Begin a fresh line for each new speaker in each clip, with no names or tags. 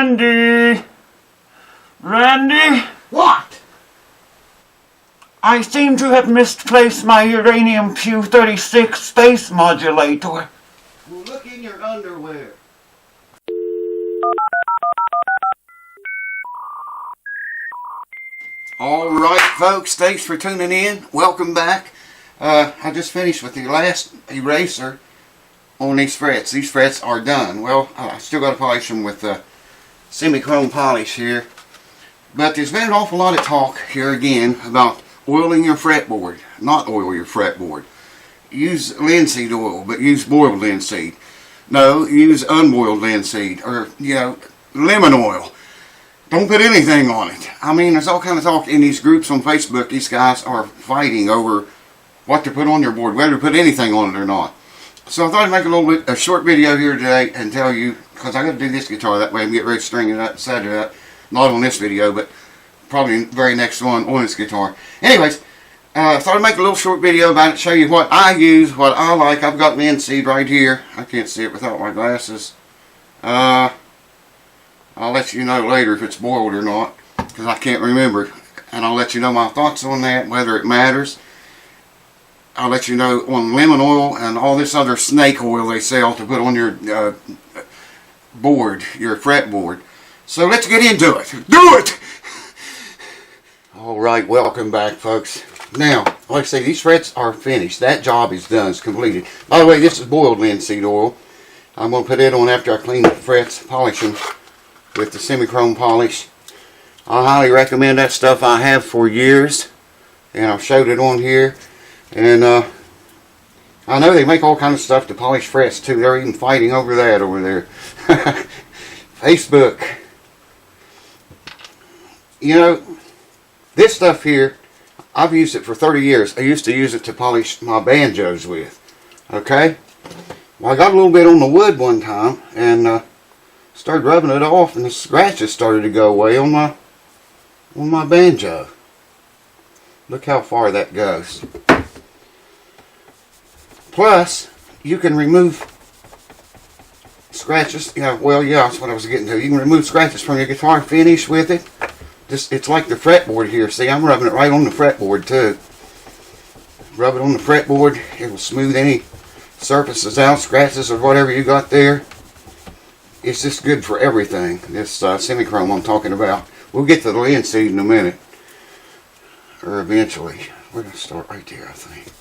Randy! Randy?
What?
I seem to have misplaced my uranium Q-36 space modulator.
Well, look in your underwear. Alright folks, thanks for tuning in. Welcome back. I just finished with the last eraser on these frets. These frets are done. Well, I still got to polish them with semi-chrome polish here. But there's been an awful lot of talk here again about oiling your fretboard. Not oil your fretboard. Use linseed oil, but use boiled linseed. No, use unboiled linseed, or, lemon oil. Don't put anything on it. I mean, there's all kind of talk in these groups on Facebook. These guys are fighting over what to put on your board, whether to put anything on it or not. So I thought I'd make a short video here today and tell you, because I got to do this guitar that way and get ready to string it up, set it up. Not on this video, but probably the very next one on this guitar. Anyways, I thought I'd make a little short video about it, show you what I use, what I like. I've got linseed right here. I can't see it without my glasses. I'll let you know later if it's boiled or not, because I can't remember. And I'll let you know my thoughts on that, whether it matters. I'll let you know on lemon oil and all this other snake oil they sell to put on your board, your fretboard. So let's get into it. Do it! Alright, welcome back folks. Now, like I say, these frets are finished. That job is done, it's completed. By the way, this is boiled linseed oil. I'm going to put it on after I clean the frets, polish them with the semi-chrome polish. I highly recommend that stuff. I have for years, and I've showed it on here. And I know they make all kinds of stuff to polish frets too. They're even fighting over that over there. Facebook. This stuff here, I've used it for 30 years. I used to use it to polish my banjos with. Okay? Well, I got a little bit on the wood one time and started rubbing it off, and the scratches started to go away on my banjo. Look how far that goes. Plus, you can remove scratches. That's what I was getting to. You can remove scratches from your guitar finish with it. It's like the fretboard here. See, I'm rubbing it right on the fretboard too. Rub it on the fretboard. It will smooth any surfaces out, scratches or whatever you got there. It's just good for everything. This semi-chrome I'm talking about. We'll get to the linseed in a minute. Or eventually. We're going to start right there, I think.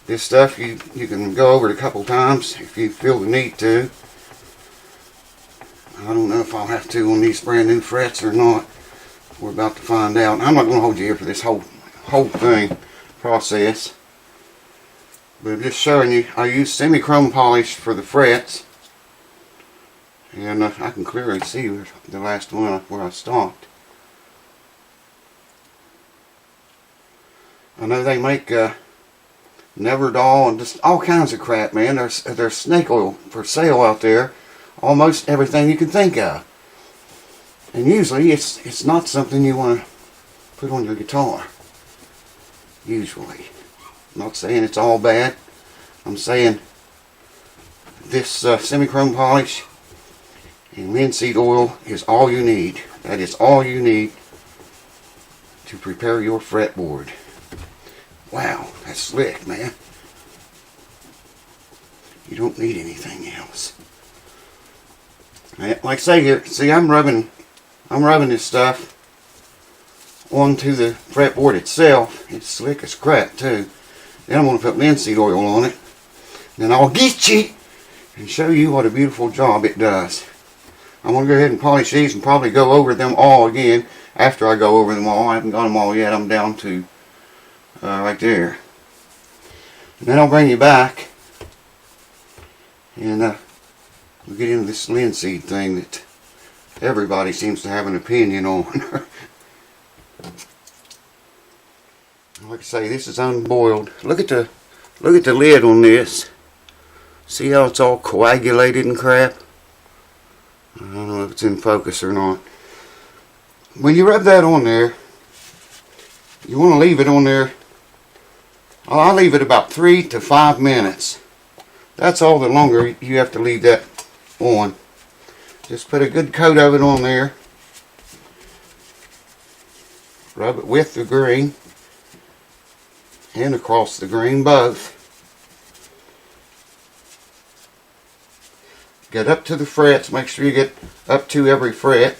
This stuff you can go over it a couple times if you feel the need to. I don't know if I'll have to on these brand new frets or not. We're about to find out. I'm not going to hold you here for this whole thing process. But I'm just showing you. I use semi-chrome polish for the frets. And I can clearly see the last one where I stopped. I know they make Neverdoll and just all kinds of crap, man. There's snake oil for sale out there. Almost everything you can think of. And usually it's not something you want to put on your guitar. Usually. I'm not saying it's all bad. I'm saying this semi-chrome polish and linseed oil is all you need. That is all you need to prepare your fretboard. Wow, that's slick, man. You don't need anything else. Like I say here, see, I'm rubbing this stuff onto the fretboard itself. It's slick as crap too. Then I'm going to put linseed oil on it. Then I'll get you and show you what a beautiful job it does. I'm going to go ahead and polish these and probably go over them all again after I go over them all. I haven't got them all yet. I'm down to right there. And then I'll bring you back and we'll get into this linseed thing that everybody seems to have an opinion on. Like I say, this is unboiled. Look at the lid on this. See how it's all coagulated and crap? I don't know if it's in focus or not. When you rub that on there, you want to leave it on there. I leave it about 3 to 5 minutes. That's all the longer you have to leave that on. Just put a good coat of it on there. Rub it with the green and across the green both. Get up to the frets. Make sure you get up to every fret.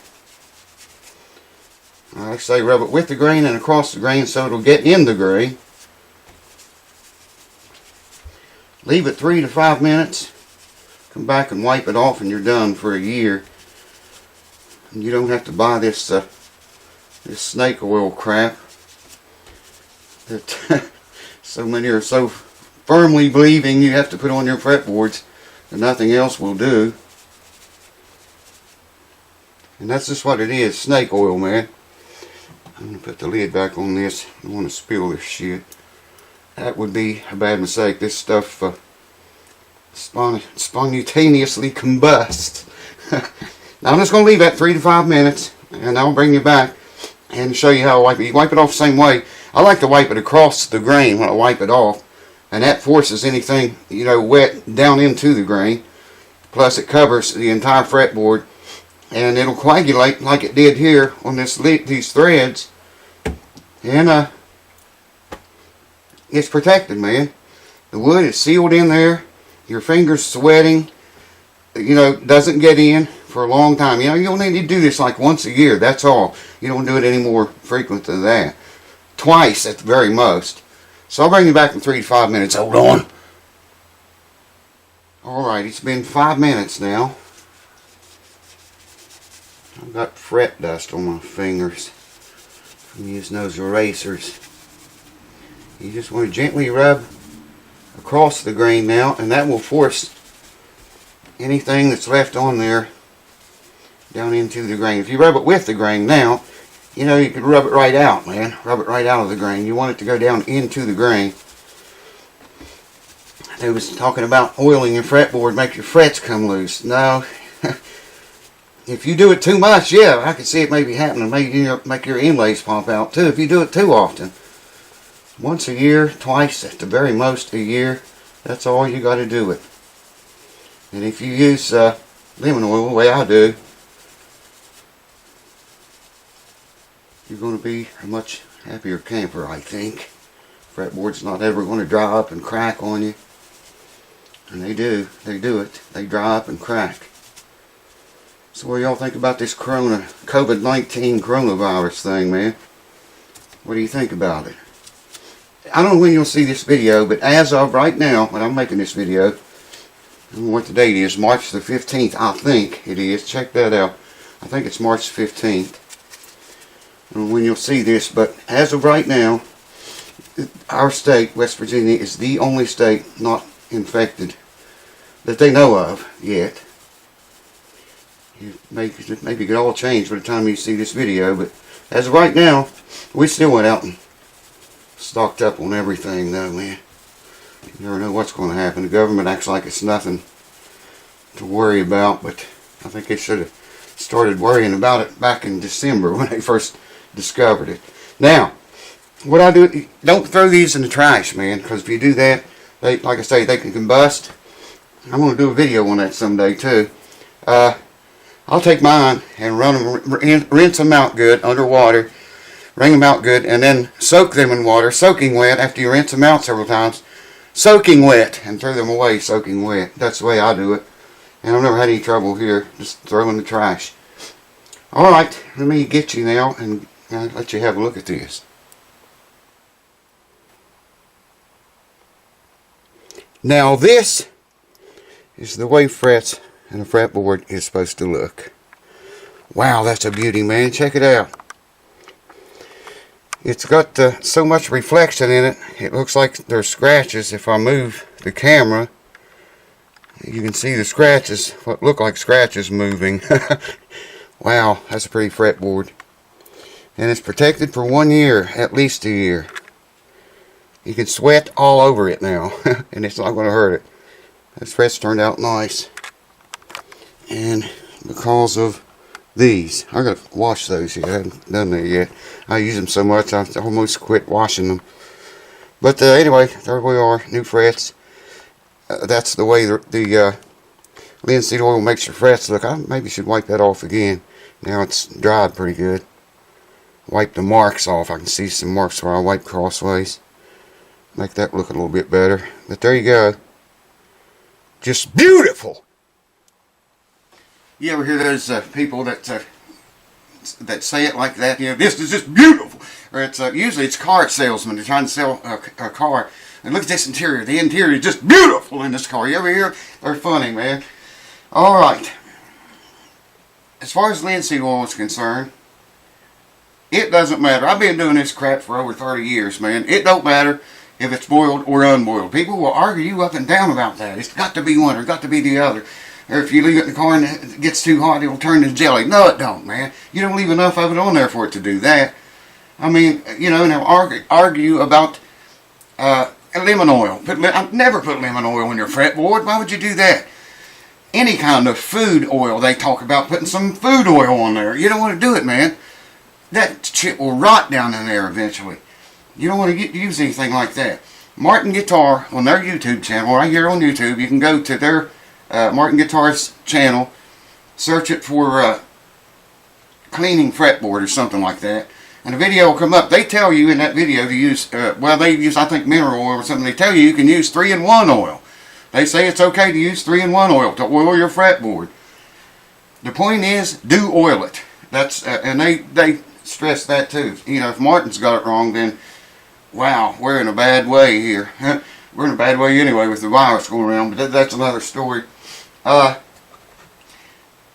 Like I say, rub it with the green and across the green so it'll get in the green. Leave it 3 to 5 minutes. Come back and wipe it off and you're done for a year. And you don't have to buy this this snake oil crap that so many are so firmly believing you have to put on your fretboards that nothing else will do. And that's just what it is, snake oil, man. I'm going to put the lid back on this. I don't want to spill this shit. That would be a bad mistake. This stuff spontaneously combusts. Now I'm just going to leave that 3 to 5 minutes, and I'll bring you back and show you how I wipe it. You wipe it off the same way. I like to wipe it across the grain when I wipe it off, and that forces anything, you know, wet down into the grain. Plus it covers the entire fretboard, and it'll coagulate like it did here on these threads, and it's protected, man. The wood is sealed in there. Your fingers sweating, you know, doesn't get in for a long time. You know, you'll need to do this like once a year, that's all. You don't do it any more frequent than that. Twice at the very most. So I'll bring you back in 3 to 5 minutes. Hold on. Alright, it's been 5 minutes now. I've got fret dust on my fingers from using those erasers. You just want to gently rub across the grain now, and that will force anything that's left on there down into the grain. If you rub it with the grain now, you know, you can rub it right out, man. Rub it right out of the grain. You want it to go down into the grain. They was talking about oiling your fretboard, make your frets come loose. No. If you do it too much, yeah, I can see it maybe happening. Maybe, you know, make your inlays pop out too if you do it too often. Once a year, twice at the very most a year, that's all you got to do it. And if you use lemon oil the way I do, you're going to be a much happier camper, I think. Fretboard's not ever going to dry up and crack on you. And they do it. They dry up and crack. So what do y'all think about this COVID-19 coronavirus thing, man? What do you think about it? I don't know when you'll see this video, but as of right now, when I'm making this video, I don't know what the date is, March the 15th, I think it is. Check that out. I think it's March 15th. I don't know when you'll see this, but as of right now, our state, West Virginia, is the only state not infected that they know of yet. Maybe it could all change by the time you see this video, but as of right now, we still went out and stocked up on everything, though, man. You never know what's going to happen. The government acts like it's nothing to worry about, but I think they should have started worrying about it back in December when they first discovered it. Now, what I do, don't throw these in the trash, man, because if you do that, they, like I say, they can combust. I'm going to do a video on that someday, too. I'll take mine and run them, rinse them out good underwater, wring them out good, and then soak them in water, soaking wet, after you rinse them out several times, soaking wet, and throw them away soaking wet. That's the way I do it. And I've never had any trouble here, just throw in the trash. Alright, let me get you now and let you have a look at this. Now this is the way frets and a fretboard is supposed to look. Wow, that's a beauty, man. Check it out. It's got so much reflection in it, it looks like there's scratches. If I move the camera, you can see the scratches, what look like scratches moving. Wow, that's a pretty fretboard. And it's protected for 1 year, at least a year. You can sweat all over it now, and it's not going to hurt it. Those frets turned out nice. And because of these, I got to wash those yet. I haven't done that yet. I use them so much I almost quit washing them. But anyway, there we are, new frets. That's the way let Linseed oil makes your frets look. I maybe should wipe that off again. Now it's dried pretty good. Wipe the marks off. I can see some marks where I wipe crossways. Make that look a little bit better. But there you go. Just beautiful. You ever hear those people that say it like that? You know, this is just beautiful. Or it's usually it's car salesmen. They're trying to sell a car. And look at this interior. The interior is just beautiful in this car. You ever hear? They're funny, man. All right. As far as linseed oil is concerned, it doesn't matter. I've been doing this crap for over 30 years, man. It don't matter if it's boiled or unboiled. People will argue you up and down about that. It's got to be one or got to be the other. Or if you leave it in the car and it gets too hot, it'll turn to jelly. No, it don't, man. You don't leave enough of it on there for it to do that. I mean, you know, now argue about lemon oil. I've never put lemon oil in your fretboard. Why would you do that? Any kind of food oil, they talk about putting some food oil on there. You don't want to do it, man. That shit will rot down in there eventually. You don't want to use anything like that. Martin Guitar, on their YouTube channel, right here on YouTube, you can go to their Martin Guitar's channel, search it for cleaning fretboard or something like that, and a video will come up. They tell you in that video to use, well, they use, I think, mineral oil or something. They tell you can use 3-in-1 oil. They say it's okay to use 3-in-1 oil to oil your fretboard. The point is, do oil it. That's and they stress that too. You know, if Martin's got it wrong, then wow, we're in a bad way here. We're in a bad way anyway with the virus going around, but that's another story.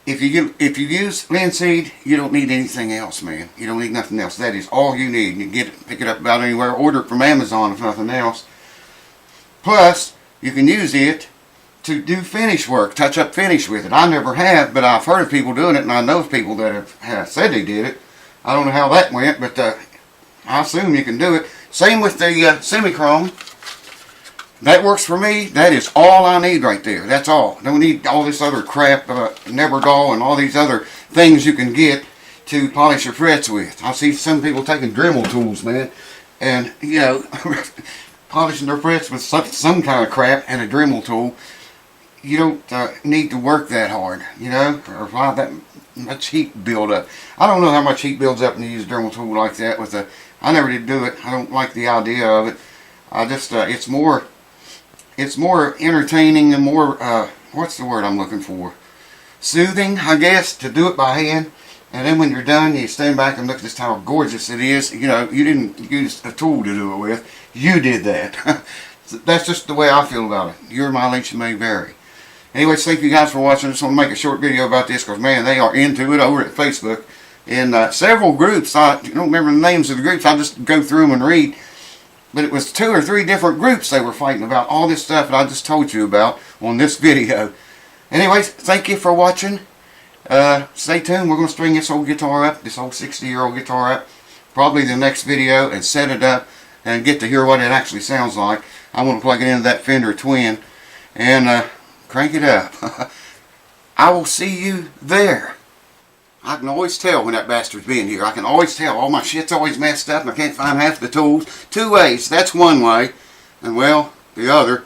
If you use linseed, you don't need anything else, man. You don't need nothing else. That is all you need. You can pick it up about anywhere. Order it from Amazon if nothing else. Plus, you can use it to do finish work, touch up finish with it. I never have, but I've heard of people doing it, and I know of people that have said they did it. I don't know how that went, but I assume you can do it. Same with the semi-chrome. That works for me. That is all I need right there. That's all. Don't need all this other crap, Nevergall and all these other things you can get to polish your frets with. I see some people taking Dremel tools, man, and, you know, polishing their frets with some kind of crap and a Dremel tool. You don't need to work that hard, you know, or have that much heat build up. I don't know how much heat builds up when you use a Dremel tool like that. I never did do it. I don't like the idea of it. I just, it's more entertaining and more, what's the word I'm looking for? Soothing, I guess, to do it by hand. And then when you're done, you stand back and look at just how gorgeous it is. You know, you didn't use a tool to do it with. You did that. That's just the way I feel about it. Your mileage may vary. Anyways, thank you guys for watching. I just want to make a short video about this because, man, they are into it over at Facebook. In several groups, I don't remember the names of the groups. I just go through them and read. But it was 2 or 3 different groups they were fighting about all this stuff that I just told you about on this video. Anyways, thank you for watching. Stay tuned. We're going to string this old guitar up, this old 60-year-old guitar up, probably the next video, and set it up and get to hear what it actually sounds like. I want to plug it into that Fender Twin and crank it up. I will see you there. I can always tell when that bastard's being here. I can always tell. All my shit's always messed up and I can't find half the tools. 2 ways. That's one way. And, well, the other